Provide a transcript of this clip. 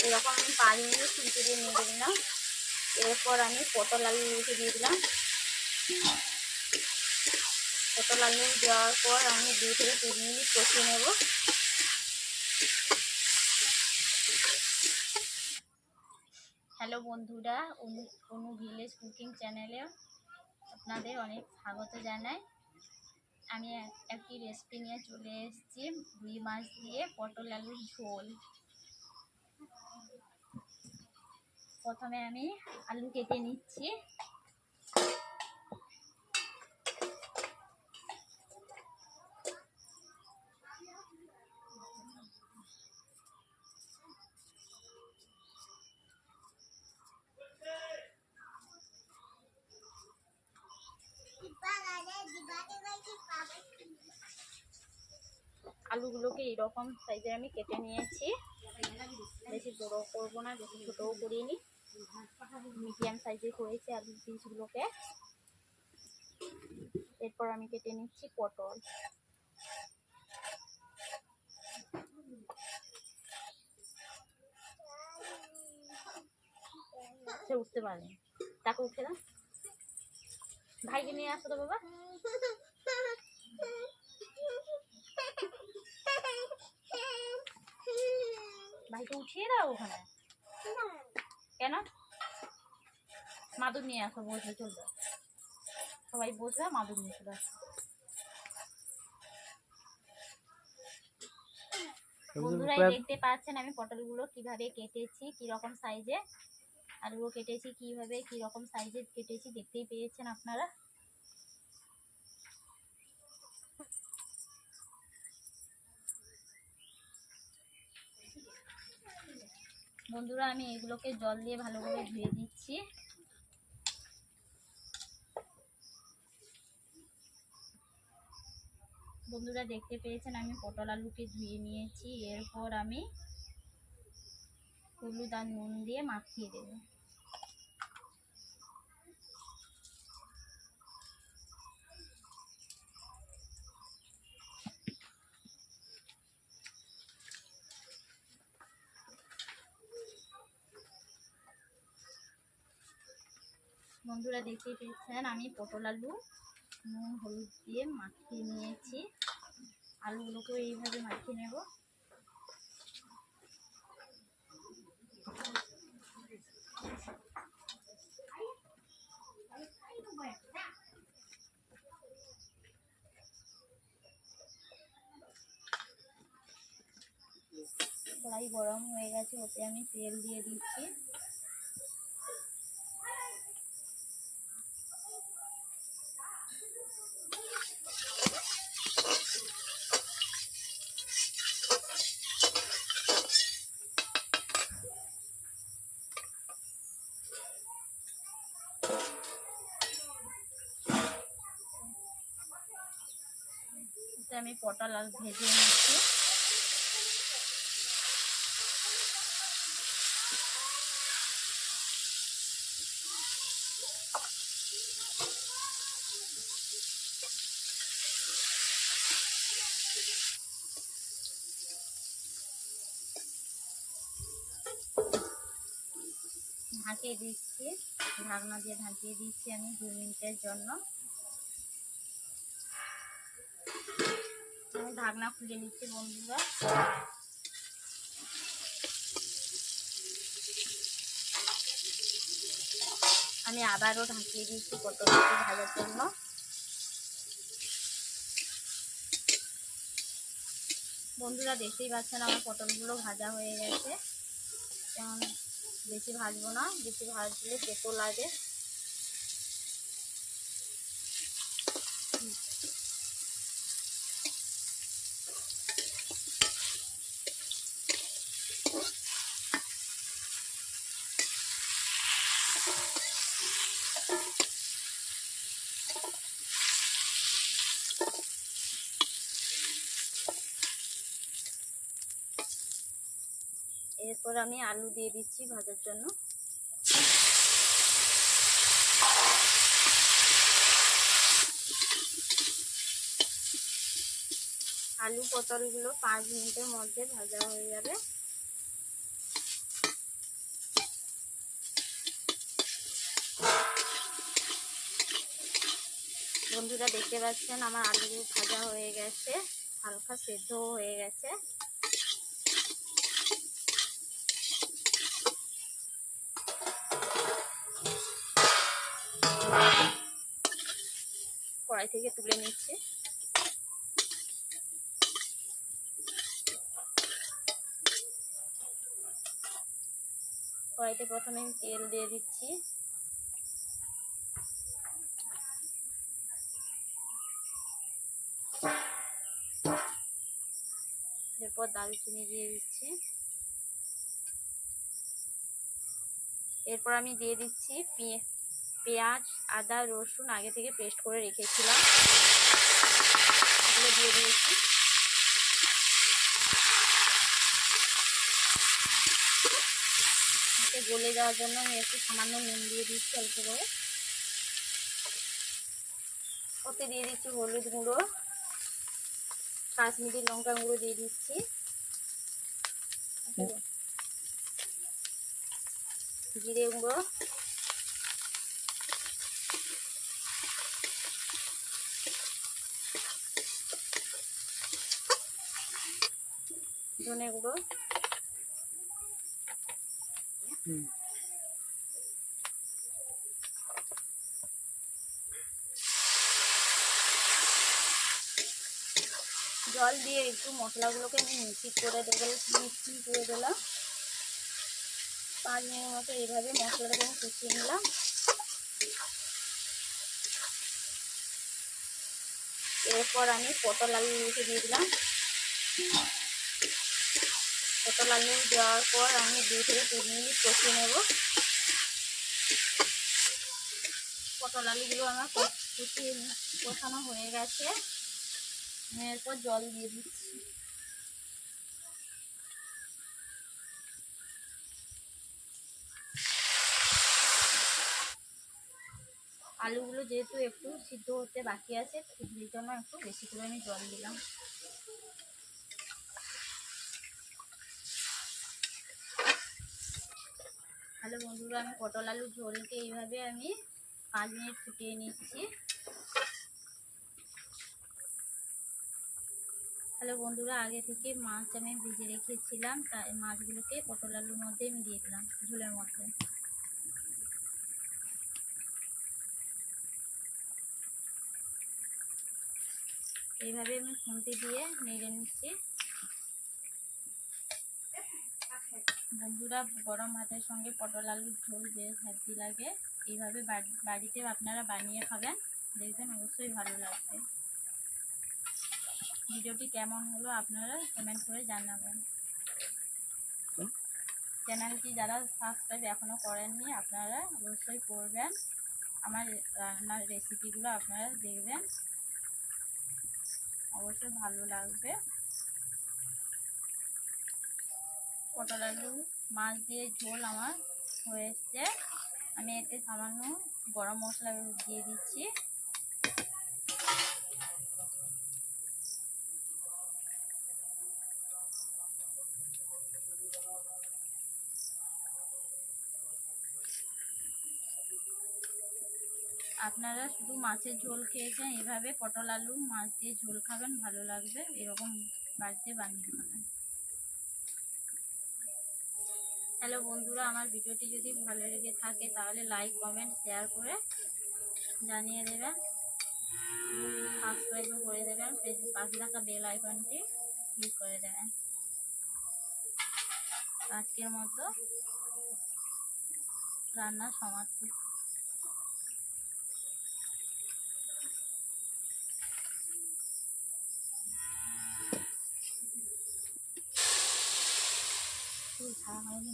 এরকম আমি 5 মিনিট খুঁজে দিয়ে নিয়ে দিলাম। এরপর আমি পটল আলু উঠে দিয়ে দিলাম। পটল আলু দেওয়ার পর আমি 2 থেকে 3 মিনিট কষিয়ে নেব। হ্যালো বন্ধুরা, অনু ভিলেজ কুকিং চ্যানেলে আপনাদের অনেক স্বাগত জানাই। আমি একটি রেসিপি নিয়ে চলে এসেছি, রুই মাছ দিয়ে পটল আলুর ঝোল। প্রথমে আমি আলু কেটে নিচ্ছি। আলুগুলোকে এইরকম সাইজের আমি কেটে নিয়েছি। বেশি বড় করবো না, বেশি ছোটও করিনি, মিডিয়াম সাইজে করেছি আলু পিসগুলোকে। এরপর আমি কেটে নিচ্ছি পটল। সে উঠতে পারে, তাকে উঠে না, ভাইকে নিয়ে আসো তো বাবা। ভাইকে উঠিয়ে দাও ওখানে। কেন? মাদুর নিয়ে আসো, বসবে, চলবে, সবাই বসবে, মাদুর নিয়ে চলে আসো। বন্ধুরাই দেখতে পাচ্ছেন আমি পটলগুলো কিভাবে কেটেছি, কিরকম সাইজে আলুগুলো কেটেছি, কিভাবে কিরকম সাইজে কেটেছি দেখতেই পেয়েছেন আপনারা। বন্ধুরা আমি এগুলোকে জল দিয়ে ভালো করে ধুয়ে দিচ্ছি। বন্ধুরা দেখতে পেয়েছেন আমি পটল আলুকে ধুয়ে নিয়েছি। এরপর আমি হলুদ আর নুন দিয়ে মাখিয়ে দেব। বন্ধুরা দেখতে পেয়েছেন আমি পটল আলু নুন হলুদ দিয়ে মাখিয়ে নিয়েছি। আলুগুলোকে এইভাবে মাখিয়ে নেব। কড়াই গরম হয়ে গেছে, ওতে আমি তেল দিয়ে দিচ্ছি। আমি পটল আলু ভেজে নিচ্ছি। ঢাকিয়ে দিচ্ছি, ঢাকনা দিয়ে ঢাকিয়ে দিচ্ছি আমি 2 মিনিটের জন্য। আমি ঢাকনা খুলে নিচ্ছি বন্ধুরা। আমি আবারও ঢাকিয়ে দিচ্ছি পটলগুলো ভাজার জন্য। বন্ধুরা দেখতেই পাচ্ছেন আমার পটলগুলো ভাজা হয়ে গেছে। এখন বেশি ভাজবো না, বেশি ভাজলে তেতো লাগে। এরপর আমি আলু দিয়ে দিচ্ছি ভাজার জন্য। আলু পটলগুলো 5 মিনিটের মধ্যে ভাজা হয়ে যাবে। বন্ধুরা দেখতে পাচ্ছেন আমার আলু ভাজা হয়ে গেছে, হালকা সেদ্ধ হয়ে গেছে। কড়াই থেকে তুলে নিচ্ছি। কড়াইতে প্রথমে আমি তেল দিয়ে দিচ্ছি। এরপর দারুচিনি দিয়ে দিচ্ছি। এরপর আমি দিয়ে দিচ্ছি পেঁয়াজ, আদা, রসুন আগে থেকে পেস্ট করে রেখেছিলাম, এগুলো দিয়ে দিয়েছি। গলে যাওয়ার জন্য আমি একটু সামান্য নুন দিয়ে দিচ্ছি অল্প করে। ওতে দিয়ে দিচ্ছি হলুদ গুঁড়ো, কাশ্মীরি লঙ্কা গুঁড়ো দিয়ে দিচ্ছি, জিরে গুঁড়ো, ধনে গুঁড়ো, জল দিয়ে একটু মশলাগুলোকে আমি মিক্সি করে দিলাম। 5 মিনিট মতো এইভাবে মশলাটাকে আমি কষিয়ে নিলাম। এরপর আমি পটল আলু দিয়ে দিলাম। পটল আলু দেওয়ার পর আমি 2 থেকে 3 মিনিট কষিয়ে নেব। পটল আলুগুলো আমার কষানো হয়ে গেছে। এরপর জল দিয়ে দিচ্ছি। আলুগুলো যেহেতু একটু সিদ্ধ হতে বাকি আছে, সেই জন্য একটু বেশি করে আমি জল দিলাম। হ্যালো বন্ধুরা, আমি পটল আলুর ঝোলকে এইভাবে আমি 5 মিনিট ফুটিয়ে নিচ্ছি। হ্যালো বন্ধুরা, আগে থেকে মাছ আমি ভেজে রেখেছিলাম, তাই মাছগুলোকে পটল আলুর মধ্যে আমি দিয়ে দিলাম, ঝোলের মধ্যে। এইভাবে আমি খুন্তি দিয়ে নেড়ে নিচ্ছি। বন্ধুরা, গরম ভাতের সঙ্গে পটল আলুর ঝোল বেশ হেভি লাগে। এইভাবে বাড়িতে আপনারা বানিয়ে খাবেন, দেখবেন অবশ্যই ভালো লাগবে। ভিডিওটি কেমন হলো আপনারা কমেন্ট করে জানাবেন। চ্যানেলটি যারা সাবস্ক্রাইব এখনও করেননি আপনারা অবশ্যই করবেন। আমার রান্নার রেসিপিগুলো আপনারা দেখবেন, অবশ্যই ভালো লাগবে। পটল আলু মাছ দিয়ে ঝোল আমার হয়ে এসছে। আমি এতে সামান্য গরম মশলা দিয়ে দিচ্ছি। আপনারা শুধু মাছের ঝোল খেয়েছেন, এভাবে পটল আলু মাছ দিয়ে ঝোল খাবেন, ভালো লাগবে। এরকম বাড়িতে বানিয়ে খাবেন। হ্যালো বন্ধুরা, আমার ভিডিওটি যদি ভালো লেগে থাকে তাহলে লাইক, কমেন্ট, শেয়ার করে জানিয়ে দেবেন। সাবস্ক্রাইবও করে দেবেন। পাশে থাকা বেল আইকনটি ক্লিক করে দেবেন। আজকের মতো রান্না সমাপ্তি। ছাড়া হয়নি।